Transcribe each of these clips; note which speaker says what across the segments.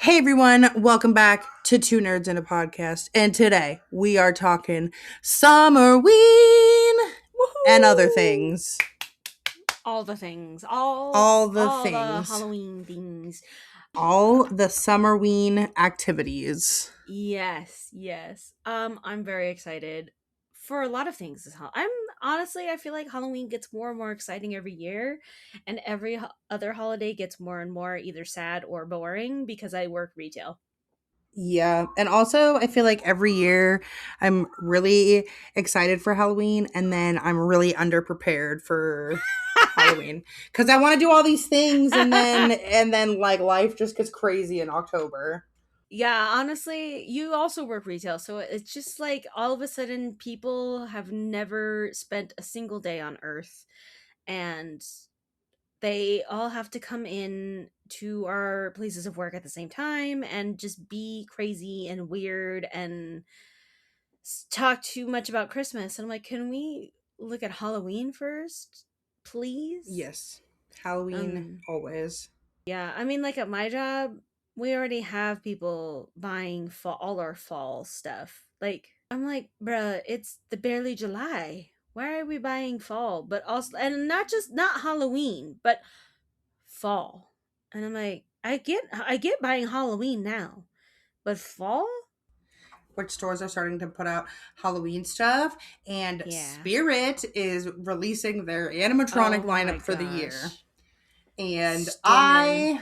Speaker 1: Hey everyone, welcome back to Two Nerds in a Podcast. And today we are talking Summerween and other
Speaker 2: Woohoo!
Speaker 1: things.
Speaker 2: All the things. All
Speaker 1: All the
Speaker 2: all the
Speaker 1: things.
Speaker 2: Halloween things.
Speaker 1: All the Summerween activities.
Speaker 2: Yes. I'm very excited for a lot of things this I'm honestly I feel like Halloween gets more and more exciting every year, and every other holiday gets more and more either sad or boring because I work retail.
Speaker 1: Yeah. And also, I feel like every year I'm really excited for Halloween and then I'm really underprepared for Halloween because I want to do all these things and then like life just gets crazy in October.
Speaker 2: Yeah, honestly, you also work retail, so it's just like all of a sudden people have never spent a single day on Earth, and they all have to come in to our places of work at the same time and just be crazy and weird and talk too much about Christmas. And I'm like, can we look at Halloween first, please?
Speaker 1: Yes. Halloween
Speaker 2: Um,
Speaker 1: always.
Speaker 2: yeah, I mean, like at my job, we already have people buying all our fall stuff. Like, I'm like, bruh, it's the barely July. Why are we buying fall? But also, and not Halloween, but fall. And I'm like, I get buying Halloween now, but fall?
Speaker 1: Which stores are starting to put out Halloween stuff, and
Speaker 2: Yeah.
Speaker 1: Spirit is releasing their animatronic
Speaker 2: Oh my
Speaker 1: lineup for the year.
Speaker 2: gosh.
Speaker 1: And
Speaker 2: Stunning.
Speaker 1: I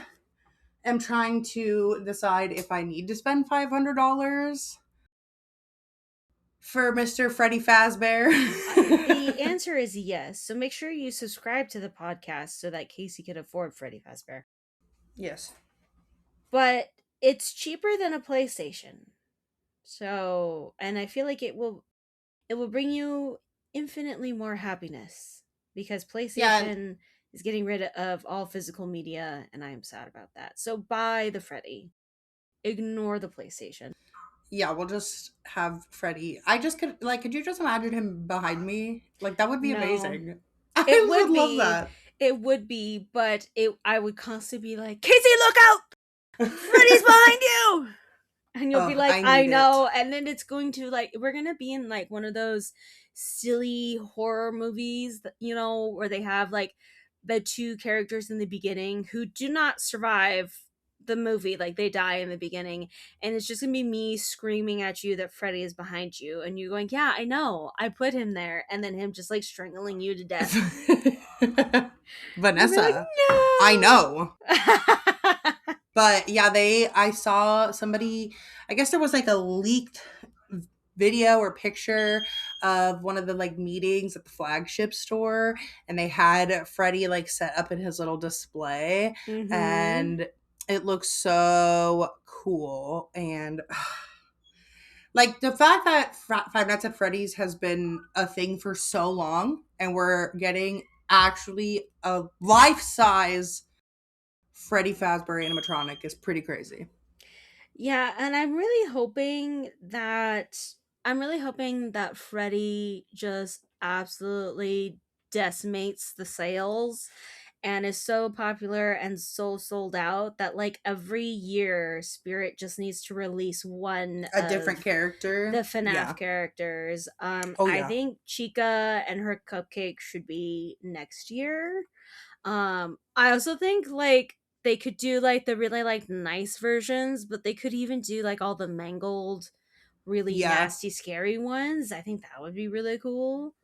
Speaker 1: am trying to decide if I need to spend $500 for Mr. Freddy Fazbear.
Speaker 2: The answer is yes. So make sure you subscribe to the podcast so that Casey can afford Freddy Fazbear.
Speaker 1: Yes.
Speaker 2: But it's cheaper than a PlayStation. So, and I feel like it will bring you infinitely more happiness because
Speaker 1: Yeah,
Speaker 2: PlayStation is getting rid of all physical media, and I am sad about that. So buy the Freddy. Ignore the PlayStation.
Speaker 1: yeah, we'll just have Freddy. I just could you just imagine him behind me? Like, that would be
Speaker 2: No,
Speaker 1: amazing.
Speaker 2: it
Speaker 1: I would
Speaker 2: would
Speaker 1: love
Speaker 2: be,
Speaker 1: that.
Speaker 2: but it I would constantly be like, Casey, look out! Freddy's behind you! And you'll be
Speaker 1: Oh,
Speaker 2: like,
Speaker 1: I
Speaker 2: I
Speaker 1: need it.
Speaker 2: know. And then it's going to like, we're gonna be in like one of those silly horror movies, where they have like the two characters in the beginning who do not survive the movie, like they die in the beginning, and it's just gonna be me screaming at you that Freddy is behind you, and you're going, yeah, I know, I put him there, and then him just like strangling you to death. You'll be like,
Speaker 1: Vanessa, I know.
Speaker 2: no.
Speaker 1: But yeah, I saw somebody, I guess there was like a leaked video or picture of one of the like meetings at the flagship store, and they had Freddie like set up in his little display,
Speaker 2: Mm-hmm.
Speaker 1: and it looks so cool. And like the fact that Five Nights at Freddy's has been a thing for so long, and we're getting actually a life size Freddy Fazbear animatronic is pretty crazy.
Speaker 2: Yeah, and I'm really hoping that Freddy just absolutely decimates the sales and is so popular and so sold out that like every year Spirit just needs to release one
Speaker 1: A different
Speaker 2: of the
Speaker 1: character.
Speaker 2: FNAF
Speaker 1: Yeah.
Speaker 2: characters.
Speaker 1: Oh
Speaker 2: I
Speaker 1: yeah.
Speaker 2: think Chica and her cupcake should be next year. I also think like they could do like the really like nice versions, but they could even do like all the mangled, really
Speaker 1: Yeah.
Speaker 2: nasty, scary ones. I think that would be really cool.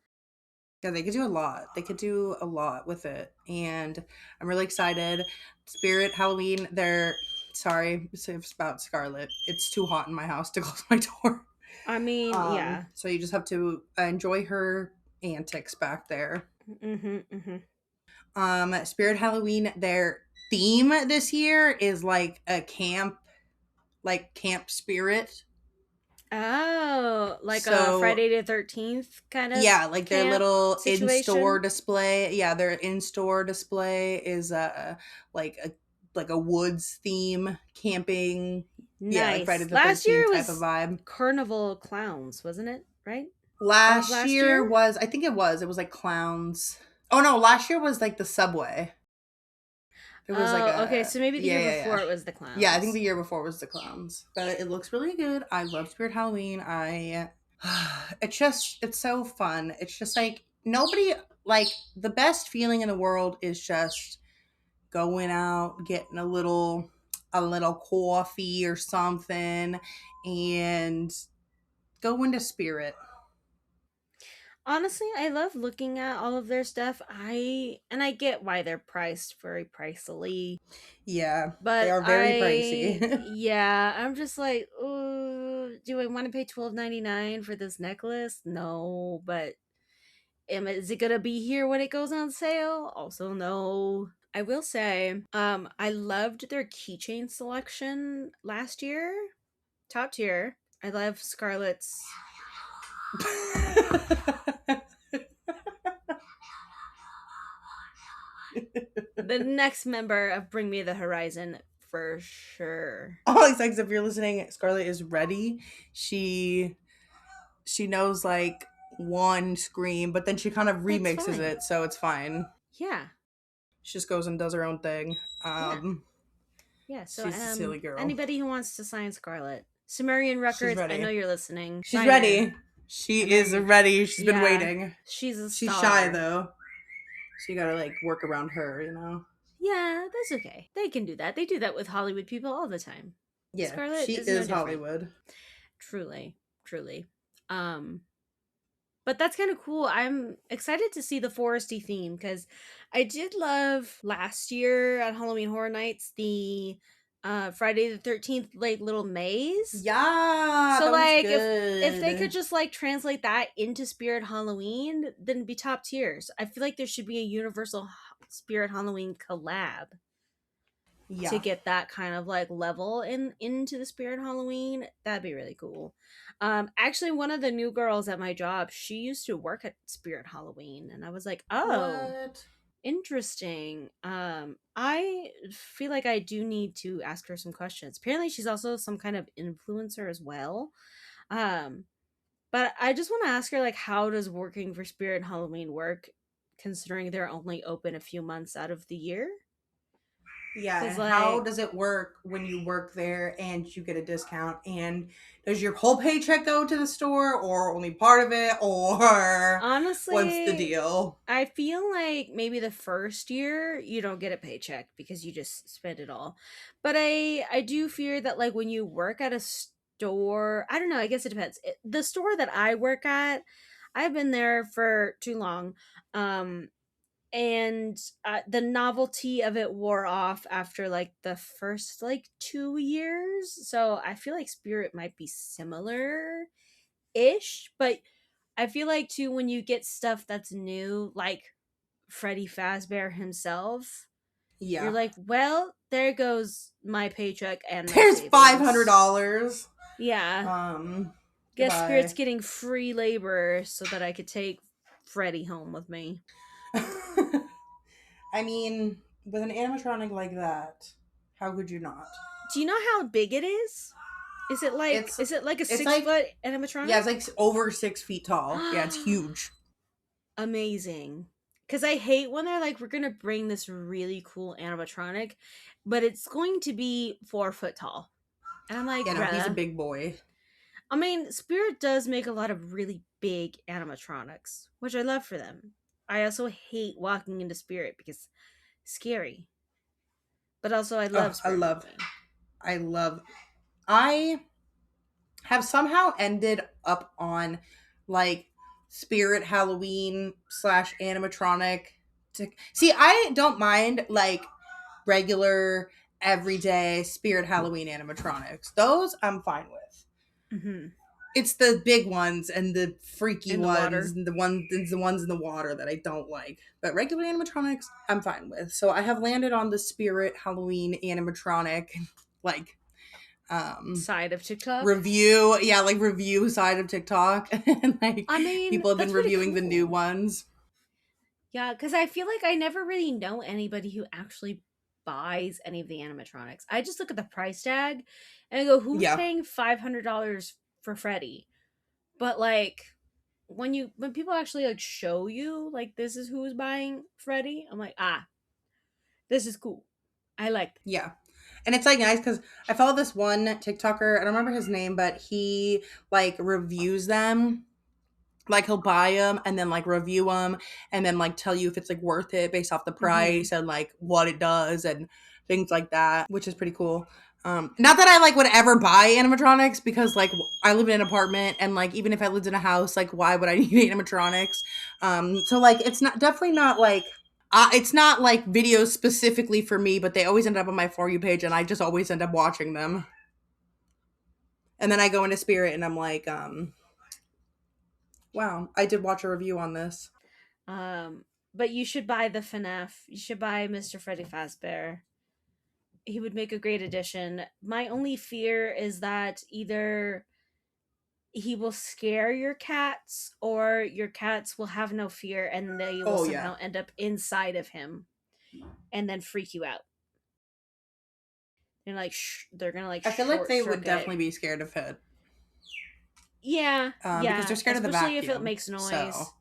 Speaker 1: Yeah, they could do a lot. They could do a lot with it. And I'm really excited. Spirit Halloween, they're sorry, it's about Scarlet. It's too hot in my house to close my door.
Speaker 2: I mean, yeah.
Speaker 1: So you just have to enjoy her antics back there.
Speaker 2: Mm-hmm.
Speaker 1: Spirit Halloween, their theme this year is like a camp, like camp spirit.
Speaker 2: Oh, like a
Speaker 1: So
Speaker 2: Friday the 13th kind of
Speaker 1: yeah, like their
Speaker 2: camp
Speaker 1: little in-store
Speaker 2: situation.
Speaker 1: display. Yeah, their in-store display is like a like a woods theme, camping. Yeah, like Friday
Speaker 2: Nice.
Speaker 1: the
Speaker 2: Last
Speaker 1: 13th
Speaker 2: year
Speaker 1: type of
Speaker 2: was
Speaker 1: vibe.
Speaker 2: Carnival Clowns, wasn't it? Right? That was
Speaker 1: Last
Speaker 2: last
Speaker 1: year
Speaker 2: year?
Speaker 1: was I think it was like clowns. Oh no, last year was like the subway. There was like
Speaker 2: Oh, okay.
Speaker 1: a
Speaker 2: So maybe the
Speaker 1: yeah,
Speaker 2: year
Speaker 1: yeah, yeah.
Speaker 2: before it was the
Speaker 1: Yeah, I think the
Speaker 2: clowns.
Speaker 1: year before was the clowns. But it looks really good. I love Spirit Halloween. I it's so fun. It's just like nobody like the best feeling in the world is just going out, getting a little coffee or something and going to Spirit.
Speaker 2: Honestly, I love looking at all of their stuff. I get why they're priced very pricily,
Speaker 1: Yeah, they
Speaker 2: but
Speaker 1: are very pricey.
Speaker 2: I'm just like, ooh, do I want to pay $12.99 for this necklace? No, but is it gonna be here when it goes on sale? Also, no. I will say, I loved their keychain selection last year. Top tier. I love Scarlett's. The next member of Bring Me the Horizon for sure.
Speaker 1: Oh, it's like if you're listening, Scarlett is ready. She knows like one scream, but then she kind of
Speaker 2: That's
Speaker 1: remixes
Speaker 2: fine.
Speaker 1: it, so it's fine.
Speaker 2: Yeah,
Speaker 1: She just goes and does her own thing.
Speaker 2: yeah, yeah. So,
Speaker 1: She's a silly girl.
Speaker 2: anybody who wants to sign Scarlett, Sumerian
Speaker 1: She's
Speaker 2: Records, I know
Speaker 1: ready.
Speaker 2: you're listening.
Speaker 1: She's
Speaker 2: Sign her.
Speaker 1: ready.
Speaker 2: I
Speaker 1: She
Speaker 2: know
Speaker 1: is
Speaker 2: you're.
Speaker 1: ready. She's been
Speaker 2: Yeah,
Speaker 1: waiting.
Speaker 2: she's a
Speaker 1: She's shy
Speaker 2: star.
Speaker 1: though. So you gotta like work around her.
Speaker 2: Yeah, that's okay. They can do that. They do that with Hollywood people all the time.
Speaker 1: Yeah,
Speaker 2: Scarlett
Speaker 1: she
Speaker 2: is no
Speaker 1: is
Speaker 2: different.
Speaker 1: Hollywood.
Speaker 2: Truly, truly. Um, but that's kind of cool. I'm excited to see the foresty theme because I did love last year at Halloween Horror Nights the Friday the 13th like little maze.
Speaker 1: Yeah,
Speaker 2: So
Speaker 1: that was
Speaker 2: like if they could
Speaker 1: good.
Speaker 2: just like translate that into Spirit Halloween, then it'd be top tiers. I feel like there should be a Universal Spirit Halloween collab to
Speaker 1: Yeah.
Speaker 2: get that kind of like level into the Spirit Halloween. That'd be really cool. Actually, one of the new girls at my job, she used to work at Spirit Halloween, and I was like, oh,
Speaker 1: What?
Speaker 2: interesting. I feel like I do need to ask her some questions. Apparently she's also some kind of influencer as well. um but I just want to ask her, like, how does working for Spirit Halloween work, considering they're only open a few months out of the year?
Speaker 1: Yeah,
Speaker 2: Because
Speaker 1: and how
Speaker 2: like,
Speaker 1: does it work when you work there and you get a discount? And does your whole paycheck go to the store or only part of it or what's the
Speaker 2: honestly,
Speaker 1: deal?
Speaker 2: I feel like maybe the first year you don't get a paycheck because you just spend it all. But I do fear that like when you work at a store, I don't know, I guess it depends. The store that I work at, I've been there for too long. Um and the novelty of it wore off after like the first like 2 years. So I feel like Spirit might be similar ish, but I feel like too when you get stuff that's new, like Freddy Fazbear himself, you're
Speaker 1: Yeah.
Speaker 2: like, well, there goes my paycheck and my
Speaker 1: There's five hundred
Speaker 2: savings.
Speaker 1: dollars.
Speaker 2: Yeah.
Speaker 1: Um,
Speaker 2: Guess Spirit's
Speaker 1: Goodbye.
Speaker 2: getting free labor so that I could take Freddy home with me.
Speaker 1: I mean, with an animatronic like that, how could you not?
Speaker 2: Do you know how big it is?
Speaker 1: It's
Speaker 2: Is it like a
Speaker 1: it's
Speaker 2: 6
Speaker 1: like
Speaker 2: foot
Speaker 1: yeah,
Speaker 2: animatronic?
Speaker 1: it's like over 6 feet tall. Yeah, it's huge.
Speaker 2: Amazing. Because I hate when they're like, we're gonna bring this really cool animatronic, but it's going to be 4 foot tall. And I'm like,
Speaker 1: You know, he's a
Speaker 2: bruh.
Speaker 1: big boy.
Speaker 2: I mean, Spirit does make a lot of really big animatronics, which I love for them. I also hate walking into Spirit because scary. But also I love
Speaker 1: Oh,
Speaker 2: Spirit Halloween.
Speaker 1: I love. I have somehow ended up on like Spirit Halloween slash animatronic. See, I don't mind like regular everyday Spirit Halloween animatronics. Those I'm fine with.
Speaker 2: Hmm.
Speaker 1: It's the big ones and the freaky
Speaker 2: In the
Speaker 1: ones
Speaker 2: water.
Speaker 1: and the ones in the water that I don't like. But regular animatronics, I'm fine with. So I have landed on the Spirit Halloween animatronic, like um
Speaker 2: Side of TikTok.
Speaker 1: review, yeah, like review side of TikTok, and like
Speaker 2: I mean,
Speaker 1: people have been
Speaker 2: that's pretty
Speaker 1: reviewing the new
Speaker 2: cool.
Speaker 1: ones.
Speaker 2: Yeah, because I feel like I never really know anybody who actually buys any of the animatronics. I just look at the price tag and I go, who's
Speaker 1: Yeah,
Speaker 2: paying $500 for Freddy? But like when people actually like show you like this is who's buying Freddy, I'm like, ah, this is cool. I like
Speaker 1: Yeah. And it's like nice because I follow this one TikToker. I don't remember his name, but he like reviews them. Like he'll buy them and then like review them and then like tell you if it's like worth it based off the
Speaker 2: hmm
Speaker 1: price and like what it does and things like that, which is pretty cool. Not that I like would ever buy animatronics because like I live in an apartment and like even if I lived in a house, like why would I need animatronics? So like it's not definitely not like it's not like videos specifically for me, but they always end up on my For You page and I just always end up watching them. And then I go into Spirit and I'm like, wow, I did watch a review on this.
Speaker 2: Um, but you should buy the FNAF. You should buy Mr. Freddy Fazbear. He would make a great addition. My only fear is that either he will scare your cats or your cats will have no fear and they will
Speaker 1: Oh yeah.
Speaker 2: somehow end up inside of him and then freak you out. And like they're gonna like
Speaker 1: I feel like
Speaker 2: short
Speaker 1: they would
Speaker 2: circuit.
Speaker 1: definitely be scared of it
Speaker 2: Yeah,
Speaker 1: because they're
Speaker 2: yeah,
Speaker 1: scared of the
Speaker 2: especially if it
Speaker 1: vacuum.
Speaker 2: makes
Speaker 1: So
Speaker 2: noise.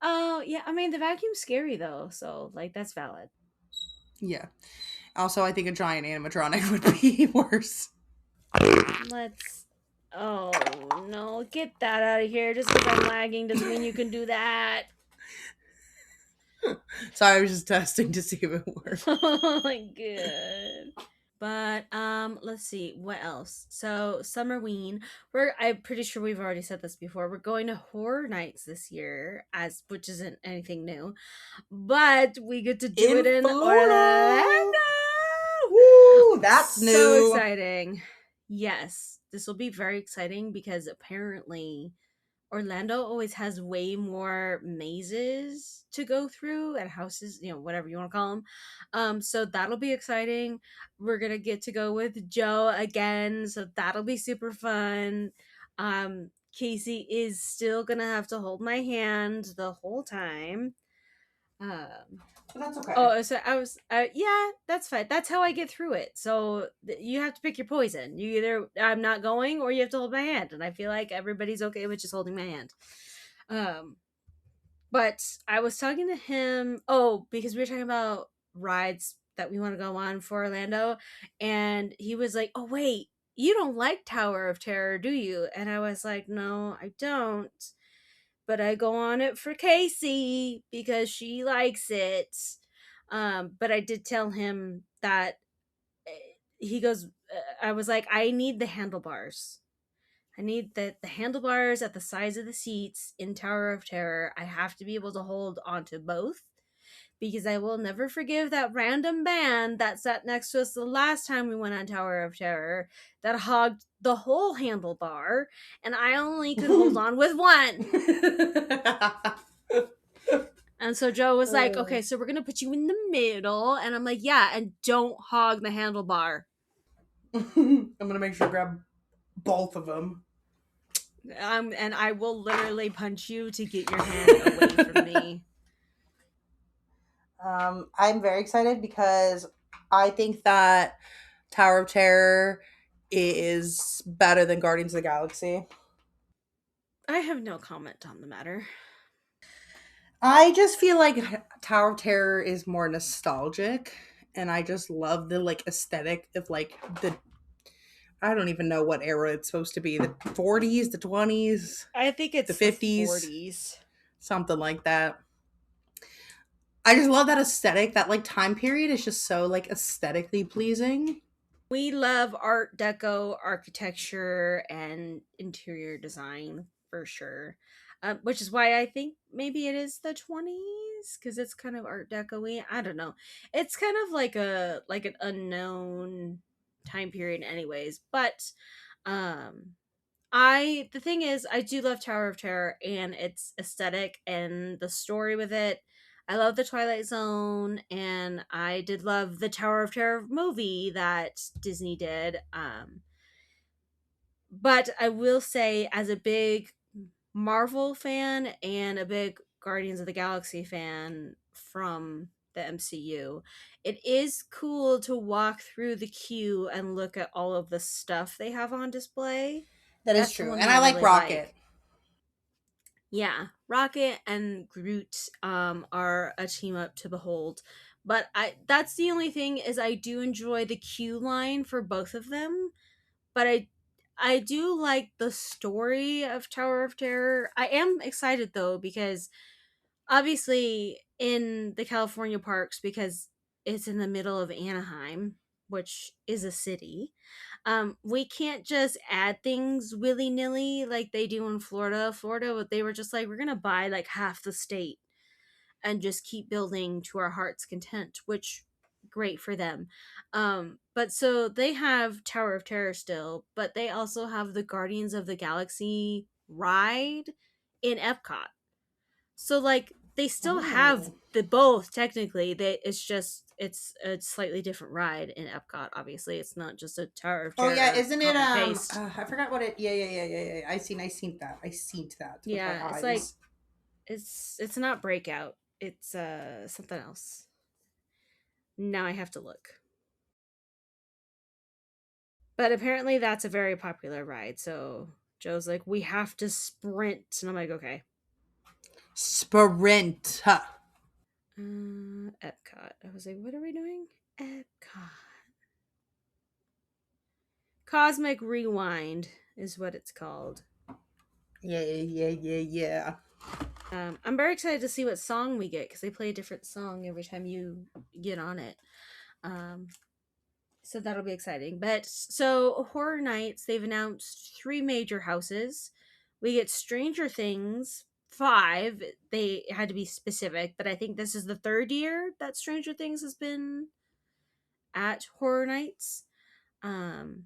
Speaker 2: Oh yeah, I mean the vacuum's scary though, so like that's valid.
Speaker 1: yeah. Also, I think a giant animatronic would be worse.
Speaker 2: Let's. Oh no, get that out of here! Just because I'm lagging doesn't mean you can do that.
Speaker 1: So I was just testing to see if it worked.
Speaker 2: Oh my god. But let's see what else. So Summerween, I'm pretty sure we've already said this before. We're going to horror nights this year, as which isn't anything new, but we get to do it
Speaker 1: In
Speaker 2: in
Speaker 1: Florida.
Speaker 2: Orlando.
Speaker 1: Woo, that's
Speaker 2: So
Speaker 1: new.
Speaker 2: exciting! Yes, this will be very exciting because apparently Orlando always has way more mazes to go through and houses, whatever you want to call them. So that'll be exciting. We're gonna get to go with Joe again, so that'll be super fun. Casey is still gonna have to hold my hand the whole time. Um,
Speaker 1: But that's okay.
Speaker 2: Oh, so yeah, that's fine. That's how I get through it. So you have to pick your poison. You either I'm not going or you have to hold my hand. And I feel like everybody's okay with just holding my hand. Um, but I was talking to him. Oh, because we were talking about rides that we want to go on for Orlando. And he was like, oh, wait, you don't like Tower of Terror, do you? And I was like, no, I don't, but I go on it for Casey because she likes it. But I did tell him that eh, he goes. I was like, I need the handlebars. I need the handlebars at the sides of the seats in Tower of Terror. I have to be able to hold onto both because I will never forgive that random band that sat next to us the last time we went on Tower of Terror that hogged the whole handlebar, and I only could hold on with one. And so Joe was like, okay, so we're going to put you in the middle. And I'm like, yeah, and don't hog the handlebar.
Speaker 1: I'm gonna make sure to grab both of them.
Speaker 2: And I will literally punch you to get your hand away from me.
Speaker 1: I'm very excited because I think that Tower of Terror is better than Guardians of the Galaxy.
Speaker 2: I have no comment on the matter.
Speaker 1: I just feel like Tower of Terror is more nostalgic, and I just love the like aesthetic of like the I don't even know what era it's supposed to be the 40s, the 20s,
Speaker 2: I think
Speaker 1: the
Speaker 2: it's the
Speaker 1: 50s,
Speaker 2: 40s.
Speaker 1: something like that. I just love that aesthetic. That like time period is just so like aesthetically pleasing.
Speaker 2: We love Art Deco architecture and interior design for sure. Which is why I think maybe it is the 20s because it's kind of Art Deco-y. I don't know. It's kind of like an unknown time period, anyways. But um, the thing is, I do love Tower of Terror and its aesthetic and the story with it. I love the Twilight Zone, and I did love the Tower of Terror movie that Disney did. But I will say, as a big Marvel fan and a big Guardians of the Galaxy fan from the MCU, it is cool to walk through the queue and look at all of the stuff they have on display.
Speaker 1: That is
Speaker 2: That's the
Speaker 1: true.
Speaker 2: one
Speaker 1: And
Speaker 2: thing I
Speaker 1: I like
Speaker 2: really
Speaker 1: Rocket.
Speaker 2: like. Yeah, Rocket and Groot are a team up to behold. But I that's the only thing is I do enjoy the queue line for both of them, but I do like the story of Tower of Terror. I am excited though because obviously in the California parks, because it's in the middle of Anaheim, which is a city. We can't just add things willy nilly like they do in Florida. Florida, they were just like, we're gonna buy like half the state and just keep building to our heart's content, which great for them. But so they have Tower of Terror still, but they also have the Guardians of the Galaxy ride in Epcot. So like they still have
Speaker 1: Oh.
Speaker 2: the both technically. It's just it's a slightly different ride in Epcot. Obviously, it's not just a Tower of
Speaker 1: Oh yeah,
Speaker 2: Terror
Speaker 1: isn't it
Speaker 2: copy paste.
Speaker 1: I forgot what it yeah. I seen that with my
Speaker 2: Yeah, it's like
Speaker 1: eyes.
Speaker 2: it's not Breakout. It's something else. Now I have to look. But apparently that's a very popular ride. So Joe's like, we have to sprint, and I'm like, okay.
Speaker 1: Sprint. Huh.
Speaker 2: Epcot. I was like, what are we doing? Epcot. Cosmic Rewind is what it's called.
Speaker 1: Yeah.
Speaker 2: I'm very excited to see what song we get because they play a different song every time you get on it. Um, so that'll be exciting. But so Horror Nights, they've announced three major houses. We get Stranger Things 5. They had to be specific, but I think this is the third year that Stranger Things has been at Horror Nights. Um,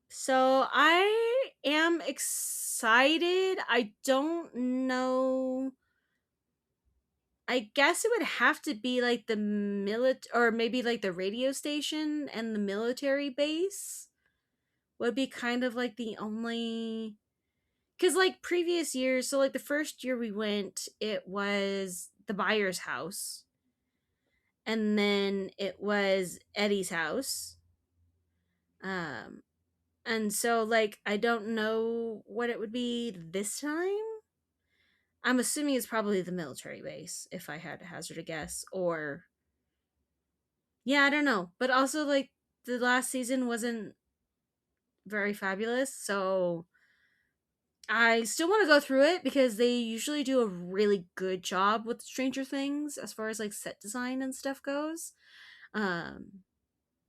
Speaker 2: so I am excited. I don't know. I guess it would have to be like the or maybe like the radio station and the military base would be kind of like the only, because like previous years, so like the first year we went, it was the buyer's house, and then it was Eddie's house. Um, and so like I don't know what it would be this time. I'm assuming it's probably the military base if I had to hazard a guess, or yeah, I don't know. But also like the last season wasn't very fabulous, so I still want to go through it because they usually do a really good job with Stranger Things as far as like set design and stuff goes. Um,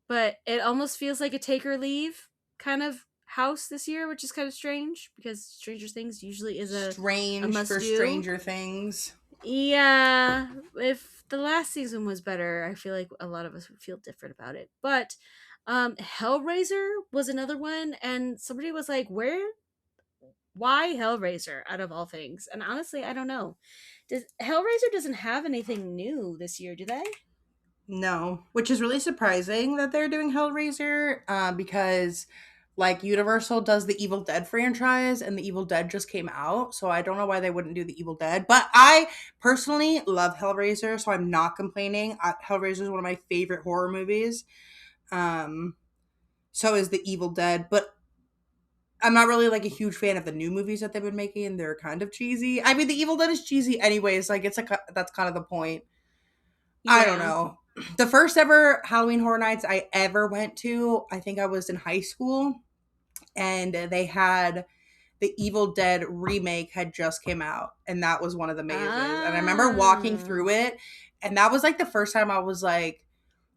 Speaker 2: but it almost feels like a take or leave kind of house this year, which is kind of strange because Stranger Things usually is a
Speaker 1: Strange
Speaker 2: must
Speaker 1: for
Speaker 2: do.
Speaker 1: Stranger Things.
Speaker 2: Yeah, if the last season was better, I feel like a lot of us would feel different about it. But Hellraiser was another one, and somebody was like, "Where why Hellraiser out of all things?" And honestly, I don't know. Does Hellraiser doesn't have anything new this year, do they?
Speaker 1: No, which is really surprising that they're doing Hellraiser, because like Universal does the Evil Dead franchise, and the Evil Dead just came out, so I don't know why they wouldn't do the Evil Dead. But I personally love Hellraiser, so I'm not complaining. Hellraiser is one of my favorite horror movies. Um, so is the Evil Dead, but I'm not really like a huge fan of the new movies that they've been making. They're kind of cheesy. I mean, the Evil Dead is cheesy anyways. Like it's like that's kind of the point. I don't
Speaker 2: Yeah.
Speaker 1: know. The first ever Halloween Horror Nights I ever went to, I think I was in high school, and they had the Evil Dead remake had just came out, and that was one of the mazes. And I remember walking
Speaker 2: Ah.
Speaker 1: through it, and that was like the first time I was like,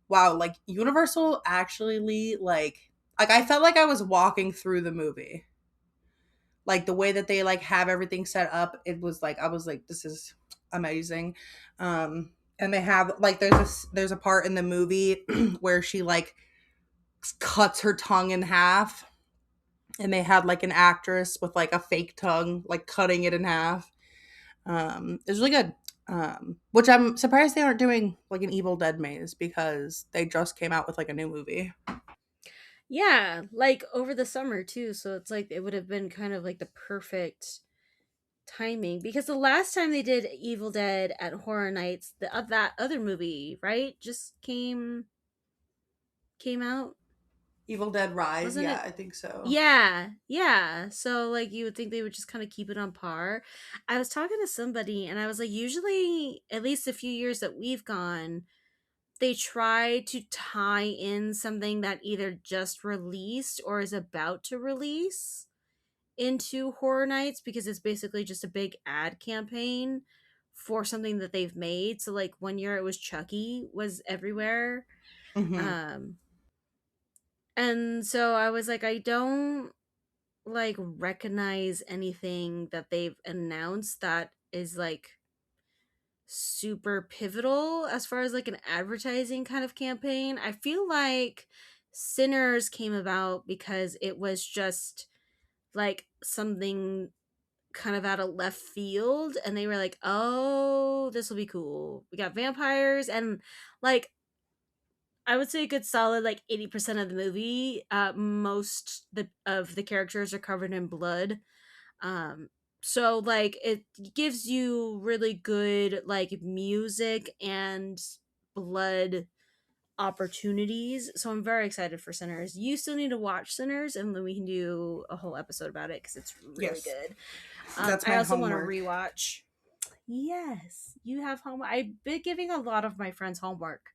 Speaker 1: wow, like Universal actually like I felt like I was walking through the movie. Like the way that they like have everything set up, it was like I was like, this is amazing. And they have like there's a part in the movie where she like cuts her tongue in half, and they had like an actress with like a fake tongue like cutting it in half. It was really good. Which I'm surprised they aren't doing like an Evil Dead maze because they just came out with like a new movie.
Speaker 2: Yeah, like over the summer too, so it's like it would have been kind of like the perfect timing because the last time they did Evil Dead at Horror Nights, the that other movie, right, just came out,
Speaker 1: Evil Dead Rise,
Speaker 2: wasn't
Speaker 1: yeah,
Speaker 2: it?
Speaker 1: I think so.
Speaker 2: Yeah, yeah. So like you would think they would just kind of keep it on par. I was talking to somebody and I was like, usually at least a few years that we've gone, they try to tie in something that either just released or is about to release into Horror Nights, because it's basically just a big ad campaign for something that they've made. So like one year it was Chucky was everywhere.
Speaker 1: Hmm.
Speaker 2: Um and so I was like, I don't like recognize anything that they've announced that is like super pivotal as far as like an advertising kind of campaign. I feel like Sinners came about because it was just like something kind of out of left field, and they were like, "Oh, this will be cool. We got vampires." And like I would say a good solid like 80% of the movie, of the characters are covered in blood. Um so like it gives you really good like music and blood opportunities. So I'm very excited for Sinners. You still need to watch Sinners, and then we can do a whole episode about it because it's really
Speaker 1: Yes,
Speaker 2: good.
Speaker 1: that's
Speaker 2: I
Speaker 1: my
Speaker 2: also want to
Speaker 1: homework.
Speaker 2: rewatch. Yes, you have home. I've been giving a lot of my friends homework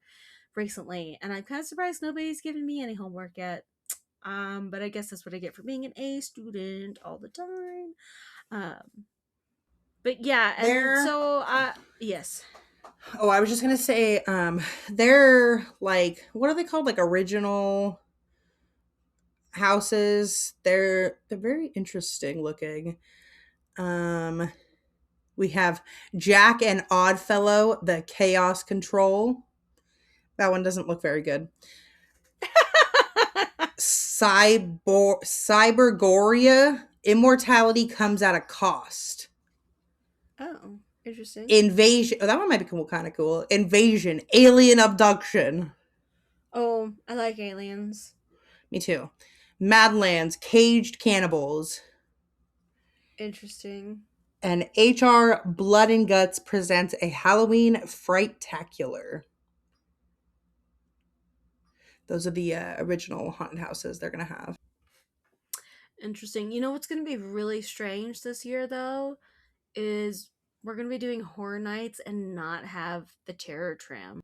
Speaker 2: recently, and I'm kind of surprised nobody's given me any homework yet. But I guess that's what I get for being an A student all the time. Um, but yeah, and
Speaker 1: They're
Speaker 2: so yes.
Speaker 1: Oh, I was just gonna say, they're like, what are they called? Like original houses. They're very interesting looking. Um, we have Jack and Oddfellow, the Chaos Control. That one doesn't look very good. Cybergoria, immortality comes at a cost.
Speaker 2: Oh, interesting.
Speaker 1: Invasion. Oh, that one might be cool, kind of cool. Invasion, alien abduction.
Speaker 2: Oh, I like aliens.
Speaker 1: Me too. Madlands, caged cannibals.
Speaker 2: Interesting.
Speaker 1: And HR Blood and Guts presents a Halloween Fright-tacular. Those are the original haunted houses they're going to have.
Speaker 2: Interesting. You know what's going to be really strange this year, though, is we're going to be doing Horror Nights and not have the Terror Tram.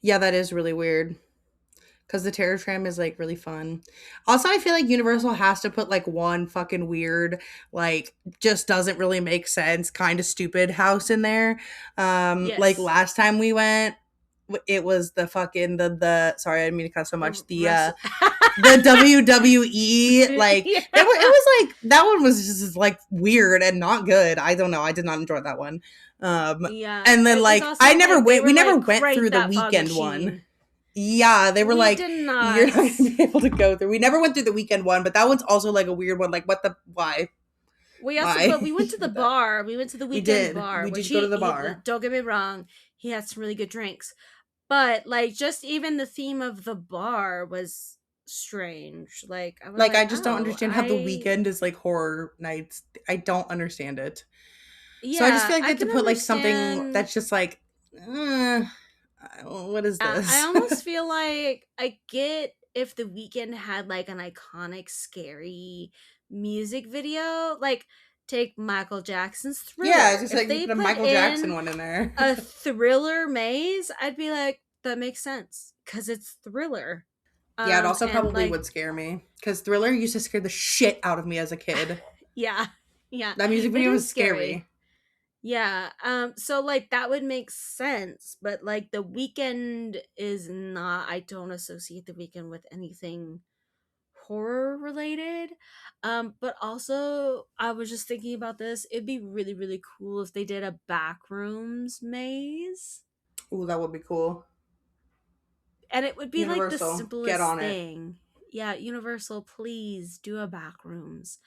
Speaker 1: Yeah, that is really weird. Because the Terror Tram is like really fun. Also, I feel like Universal has to put like one fucking weird, like just doesn't really make sense, kind of stupid house in there. Like
Speaker 2: Yes.
Speaker 1: last time we went, it was the fucking the sorry, I didn't mean to cut so
Speaker 2: The
Speaker 1: much.
Speaker 2: rest.
Speaker 1: The WWE, like
Speaker 2: Yeah.
Speaker 1: it was like that one was just like weird and not good. I don't know. I did not enjoy that one.
Speaker 2: Yeah.
Speaker 1: And then
Speaker 2: It was
Speaker 1: like
Speaker 2: also like they were
Speaker 1: we never
Speaker 2: like,
Speaker 1: went through
Speaker 2: crank
Speaker 1: the
Speaker 2: that fog
Speaker 1: weekend one.
Speaker 2: machine.
Speaker 1: Yeah, they were
Speaker 2: We
Speaker 1: like,
Speaker 2: did
Speaker 1: you're not
Speaker 2: not.
Speaker 1: gonna be able to go through. We never went through the weekend one, but that one's also like a weird one. Like, what the why?
Speaker 2: We also,
Speaker 1: Why
Speaker 2: but we went to the
Speaker 1: did that?
Speaker 2: bar. We went to the
Speaker 1: We
Speaker 2: weekend
Speaker 1: did.
Speaker 2: bar,
Speaker 1: We
Speaker 2: which
Speaker 1: did go to the
Speaker 2: he
Speaker 1: bar.
Speaker 2: don't get me wrong, he had some really good drinks. But like just even the theme of the bar was strange. Like I was
Speaker 1: Like,
Speaker 2: like,
Speaker 1: I just don't
Speaker 2: "Oh,
Speaker 1: understand how the weekend is like horror nights. I don't understand it. So I just
Speaker 2: yeah,
Speaker 1: feel like they
Speaker 2: I
Speaker 1: have to
Speaker 2: can
Speaker 1: put like something
Speaker 2: understand."
Speaker 1: that's just like, uh, what is
Speaker 2: I
Speaker 1: this?
Speaker 2: almost feel like I get if the weekend had like an iconic scary music video, like take Michael Jackson's
Speaker 1: Yeah, it's
Speaker 2: Thriller.
Speaker 1: just
Speaker 2: If
Speaker 1: like you
Speaker 2: they
Speaker 1: put a
Speaker 2: put
Speaker 1: Michael Jackson
Speaker 2: in
Speaker 1: one in there.
Speaker 2: a Thriller maze, I'd be like, that makes sense because it's Thriller.
Speaker 1: Yeah, it also
Speaker 2: And
Speaker 1: probably
Speaker 2: like,
Speaker 1: would scare me because Thriller used to scare the shit out of me as a kid.
Speaker 2: yeah, yeah,
Speaker 1: That music
Speaker 2: it
Speaker 1: video
Speaker 2: is
Speaker 1: was
Speaker 2: scary.
Speaker 1: scary.
Speaker 2: Yeah. So like that would make sense, but like the weekend is not. I don't associate the weekend with anything horror related. But also I was just thinking about this. It'd be really really cool if they did a backrooms maze.
Speaker 1: Ooh, that would be cool.
Speaker 2: And it would be like the
Speaker 1: Universal, get
Speaker 2: simplest
Speaker 1: on it.
Speaker 2: thing. Yeah, Universal, please do a backrooms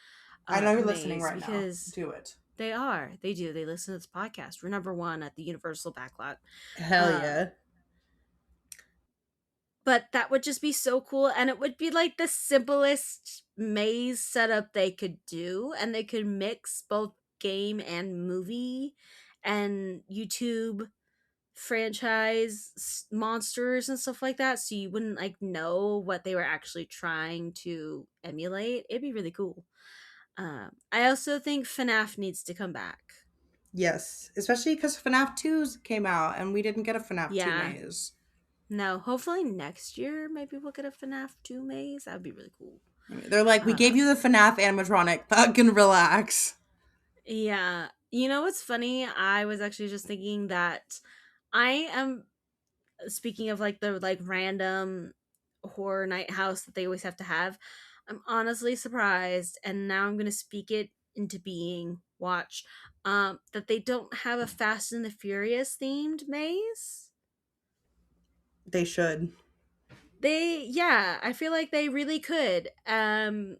Speaker 1: I know you're listening
Speaker 2: maze,
Speaker 1: right now.
Speaker 2: because
Speaker 1: Do it.
Speaker 2: they are. They do. They listen to this podcast. We're number one at the Universal backlot.
Speaker 1: Hell
Speaker 2: Um,
Speaker 1: yeah.
Speaker 2: but that would just be so cool, and it would be like the simplest maze setup they could do, and they could mix both game and movie and YouTube franchise monsters and stuff like that, so you wouldn't like know what they were actually trying to emulate. It'd be really cool. I also think FNAF needs to come back.
Speaker 1: Yes, especially because FNAF 2's came out and we didn't get a FNAF 2
Speaker 2: Yeah,
Speaker 1: maze.
Speaker 2: No, hopefully next year maybe we'll get a FNAF 2 maze. That would be really cool.
Speaker 1: They're like, we gave you
Speaker 2: Um
Speaker 1: the FNAF animatronic. Fucking relax.
Speaker 2: yeah. You know what's funny? I was actually just thinking that I am, speaking of like the like random horror night house that they always have to have, I'm honestly surprised, and now I'm gonna speak it into being. Watch, that they don't have a Fast and the Furious themed maze.
Speaker 1: They should.
Speaker 2: Yeah, I feel like they really could. And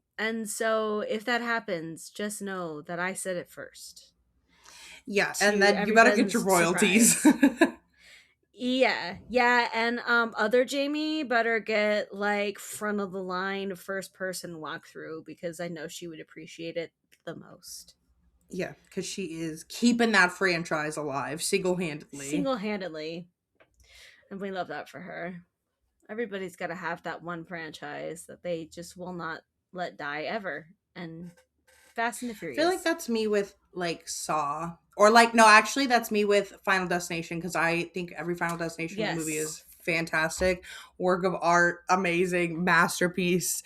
Speaker 2: so if that happens, just know that I said it first,
Speaker 1: Yeah, and
Speaker 2: to
Speaker 1: then you better get your
Speaker 2: everyone's
Speaker 1: royalties.
Speaker 2: surprise. Yeah, yeah, and other Jamie better get like front of the line first person walkthrough, because I know she would appreciate it the most.
Speaker 1: Yeah, because she is keeping that franchise alive single handedly.
Speaker 2: Single handedly. And we love that for her. Everybody's got to have that one franchise that they just will not let die ever. And Fast and the
Speaker 1: I feel like
Speaker 2: Furious.
Speaker 1: that's me with like Saw. Or like no, actually that's me with Final Destination because I think every Final Destination movie
Speaker 2: Yes.
Speaker 1: is fantastic. Work of art, amazing, masterpiece.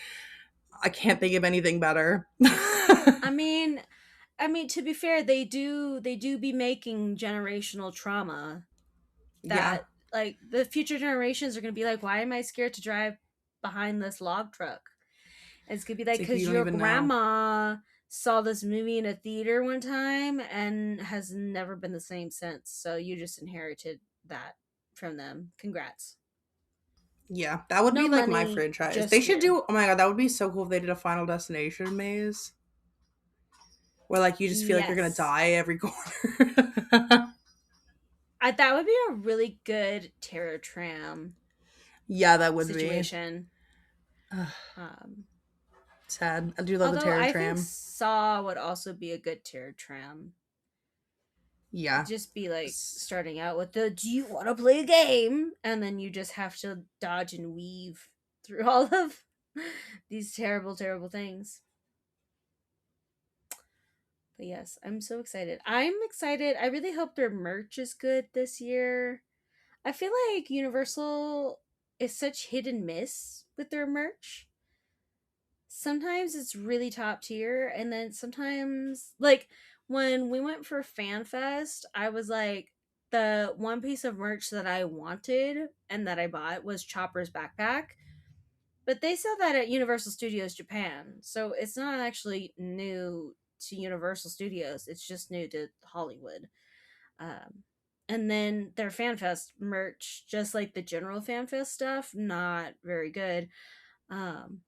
Speaker 1: I can't think of anything better.
Speaker 2: I mean, to be fair, they do be making generational trauma
Speaker 1: Yeah.
Speaker 2: that, like, the future generations are going to be like, why am I scared to drive behind this log truck? And it's going to be
Speaker 1: It's
Speaker 2: like,
Speaker 1: like you
Speaker 2: because
Speaker 1: don't
Speaker 2: your
Speaker 1: even know.
Speaker 2: grandma saw this movie in a theater one time and has never been the same since. So you just inherited that from them. Congrats.
Speaker 1: Yeah, that would
Speaker 2: No
Speaker 1: be like my
Speaker 2: money,
Speaker 1: franchise. They
Speaker 2: just
Speaker 1: should
Speaker 2: fear.
Speaker 1: do, oh my god, that would be so cool if they did a Final Destination maze where like you just feel like you're gonna
Speaker 2: Yes.
Speaker 1: die every corner.
Speaker 2: That would be a really good terror tram
Speaker 1: Yeah, that would be.
Speaker 2: situation.
Speaker 1: Ugh,
Speaker 2: Um,
Speaker 1: sad. I do love the
Speaker 2: Although
Speaker 1: Terror
Speaker 2: I think
Speaker 1: Tram.
Speaker 2: Saw would also be a good terror tram.
Speaker 1: Yeah.
Speaker 2: Just be like
Speaker 1: S-
Speaker 2: starting out with the "Do you want to play a game?" and then you just have to dodge and weave through all of these terrible, terrible things. But yes, I'm so excited. I'm excited. I really hope their merch is good this year. I feel like Universal is such hit and miss with their merch. Sometimes it's really top tier, and then sometimes, like, when we went for FanFest, I was like, the one piece of merch that I wanted and that I bought was Chopper's backpack, but they sell that at Universal Studios Japan, so it's not actually new to Universal Studios, it's just new to Hollywood. um, and then their FanFest merch, just like the general FanFest stuff, not very good. um,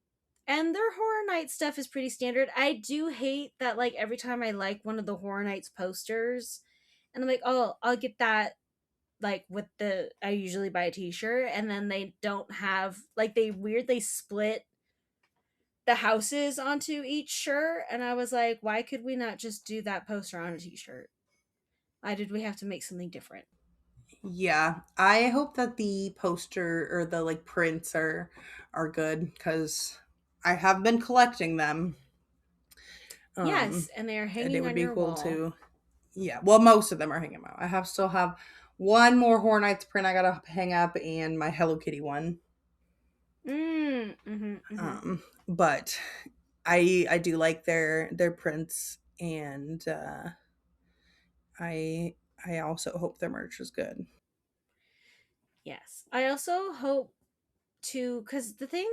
Speaker 2: and their Horror Night stuff is pretty standard. I do hate that, like, every time I like one of the Horror Nights posters, and I'm like, oh, I'll get that, like, with the, I usually buy a t-shirt, and then they don't have, like, they weirdly split the houses onto each shirt, and I was like, why could we not just do that poster on a t-shirt? Why did we have to make something different?
Speaker 1: Yeah. I hope that the poster or the like prints are good because I have been collecting them.
Speaker 2: Yes, and they are
Speaker 1: And it
Speaker 2: hanging
Speaker 1: would
Speaker 2: on
Speaker 1: be
Speaker 2: your
Speaker 1: cool
Speaker 2: wall.
Speaker 1: to yeah. Well, most of them are hanging out. I have still have one more Horror Nights print I gotta hang up and my Hello Kitty one.
Speaker 2: Mm-hmm.
Speaker 1: But I do like their prints and I I also hope their merch is good.
Speaker 2: Yes. I also hope to, because the thing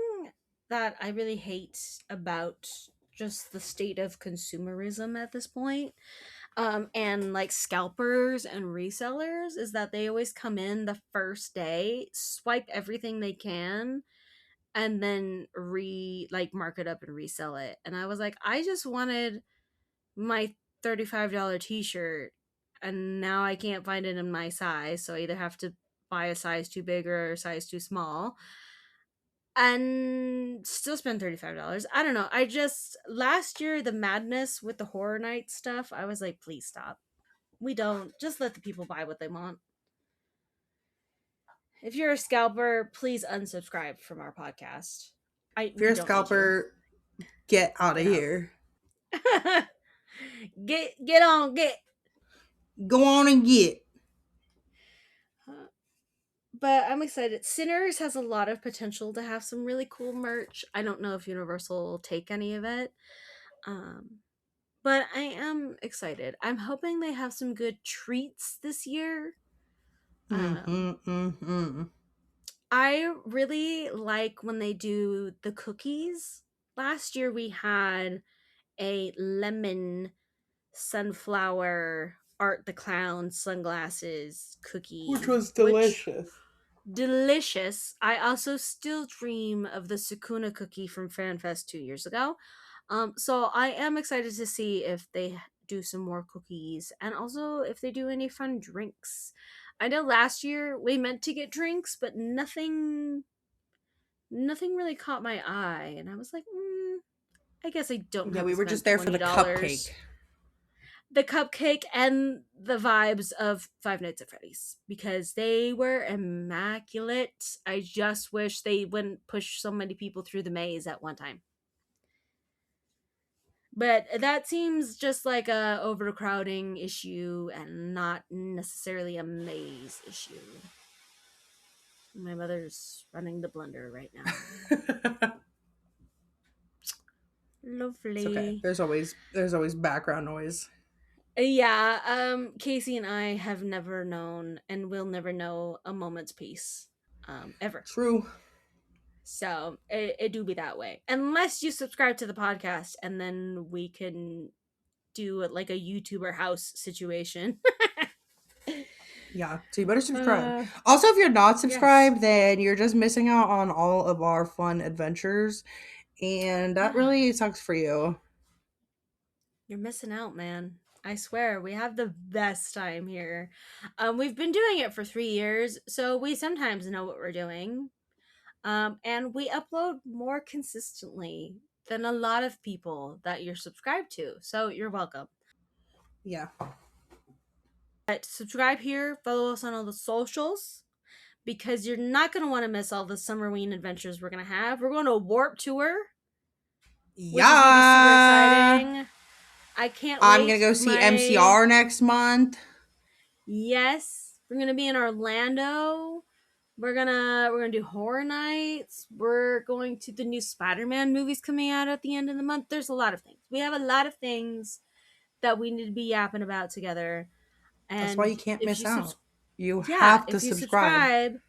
Speaker 2: that I really hate about just the state of consumerism at this point, and like scalpers and resellers, is that they always come in the first day, swipe everything they can, and then mark it up and resell it. And I was like, I just wanted my $35 t-shirt, and now I can't find it in my size, so I either have to buy a size too big or a size too small, and still spend $35. I don't know. I just, last year, the madness with the Horror Night stuff, I was like, please stop. We don't, just let the people buy what they want. If you're a scalper, please unsubscribe from our podcast.
Speaker 1: If
Speaker 2: We
Speaker 1: you're a
Speaker 2: don't need you.
Speaker 1: scalper, get out of
Speaker 2: Get out.
Speaker 1: here.
Speaker 2: Get on, get.
Speaker 1: Go on and get.
Speaker 2: but I'm excited. Sinners has a lot of potential to have some really cool merch. I don't know if Universal will take any of it. Um, but I am excited. I'm hoping they have some good treats this year. Um,
Speaker 1: Mm-hmm, mm-hmm.
Speaker 2: I really like when they do the cookies. Last year we had a lemon sunflower Art the Clown sunglasses
Speaker 1: Which
Speaker 2: cookie,
Speaker 1: was
Speaker 2: which
Speaker 1: delicious.
Speaker 2: delicious. I also still dream of the Sakuna cookie from FanFest 2 years ago. So I am excited to see if they do some more cookies and also if they do any fun drinks. I know last year we meant to get drinks, but nothing really caught my eye, and I was like, I guess I don't
Speaker 1: Yeah,
Speaker 2: have
Speaker 1: we
Speaker 2: to
Speaker 1: were just
Speaker 2: spend
Speaker 1: there for the cupcake.
Speaker 2: $20. The cupcake and the vibes of Five Nights at Freddy's because they were immaculate. I just wish they wouldn't push so many people through the maze at one time. But that seems just like a overcrowding issue and not necessarily a maze issue. My mother's running the blender right now.
Speaker 1: It's okay.
Speaker 2: Lovely.
Speaker 1: There's always background noise.
Speaker 2: Yeah, Casey and I have never known and will never know a moment's peace. Ever.
Speaker 1: True.
Speaker 2: So it do be that way. Unless you subscribe to the podcast and then we can do it like a YouTuber house situation.
Speaker 1: Yeah. So you better subscribe.
Speaker 2: uh
Speaker 1: Also, if you're not
Speaker 2: yes.
Speaker 1: subscribed, then you're just missing out on all of our fun adventures. And that
Speaker 2: Yeah.
Speaker 1: really sucks for you.
Speaker 2: You're missing out, man. I swear, we have the best time here. We've been doing it for 3 years, so we sometimes know what we're doing. And we upload more consistently than a lot of people that you're subscribed to. So you're welcome.
Speaker 1: Yeah.
Speaker 2: But subscribe here, follow us on all the socials because you're not going to want to miss all the Summerween adventures we're going to have. We're going to Warp Tour, which is going to be super
Speaker 1: Yeah.
Speaker 2: exciting. I can't
Speaker 1: I'm gonna
Speaker 2: wait.
Speaker 1: go see
Speaker 2: My
Speaker 1: MCR next month.
Speaker 2: yes, we're going to be in Orlando. We're gonna do horror nights. We're going to the new Spider-Man movies coming out at the end of the month. There's a lot of things. We have a lot of things that we need to be yapping about together.
Speaker 1: That's why
Speaker 2: And
Speaker 1: you can't
Speaker 2: if
Speaker 1: miss
Speaker 2: you
Speaker 1: out. You
Speaker 2: yeah,
Speaker 1: have to
Speaker 2: if you
Speaker 1: subscribe.
Speaker 2: subscribe,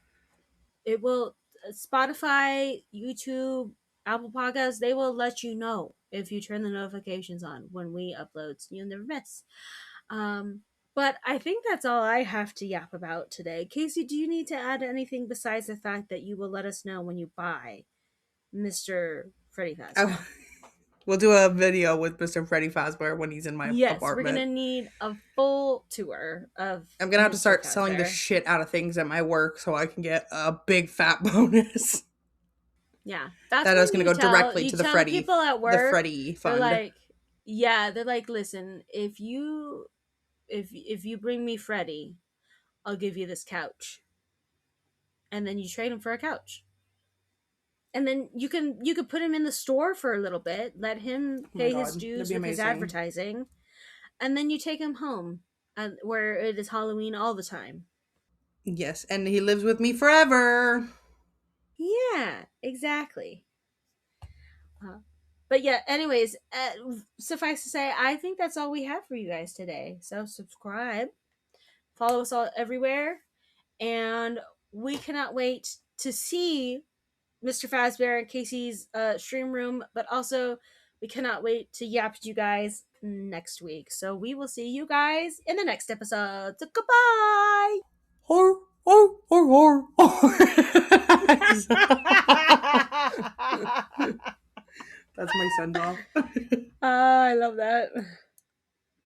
Speaker 2: it will Spotify, YouTube, Apple Podcasts, they will let you know if you turn the notifications on when we upload so you'll never miss. Um, but I think that's all I have to yap about today. Casey, do you need to add anything besides the fact that you will let us know when you buy Mr. Freddy Fazbear?
Speaker 1: I, we'll do a video with Mr. Freddy Fazbear when he's in my
Speaker 2: Yes, we're
Speaker 1: apartment.
Speaker 2: gonna need a full tour of
Speaker 1: I'm gonna have to
Speaker 2: Mr.
Speaker 1: start selling the
Speaker 2: Fazbear.
Speaker 1: shit out of things at my work so I can get a big fat bonus.
Speaker 2: Yeah, that's
Speaker 1: That is
Speaker 2: when
Speaker 1: gonna go directly
Speaker 2: you
Speaker 1: to
Speaker 2: tell people at
Speaker 1: the
Speaker 2: work.
Speaker 1: Freddy
Speaker 2: They're
Speaker 1: fund.
Speaker 2: like, yeah, they're like, listen, if you bring me Freddy, I'll give you this couch, and then you trade him for a couch, and then you could put him in the store for a little bit, let him
Speaker 1: Oh my
Speaker 2: pay his
Speaker 1: god, that'd
Speaker 2: dues
Speaker 1: be
Speaker 2: with his
Speaker 1: amazing.
Speaker 2: advertising, and then you take him home, where it is Halloween all the time.
Speaker 1: Yes, and he lives with me forever.
Speaker 2: Yeah, exactly. Uh, but yeah, anyways, suffice to say, I think that's all we have for you guys today. So subscribe, follow us all everywhere, and we cannot wait to see Mr. Fazbear and Casey's stream room, but also we cannot wait to yap to you guys next week. So we will see you guys in the next episode. So goodbye.
Speaker 1: Or. That's my send off.
Speaker 2: I love that.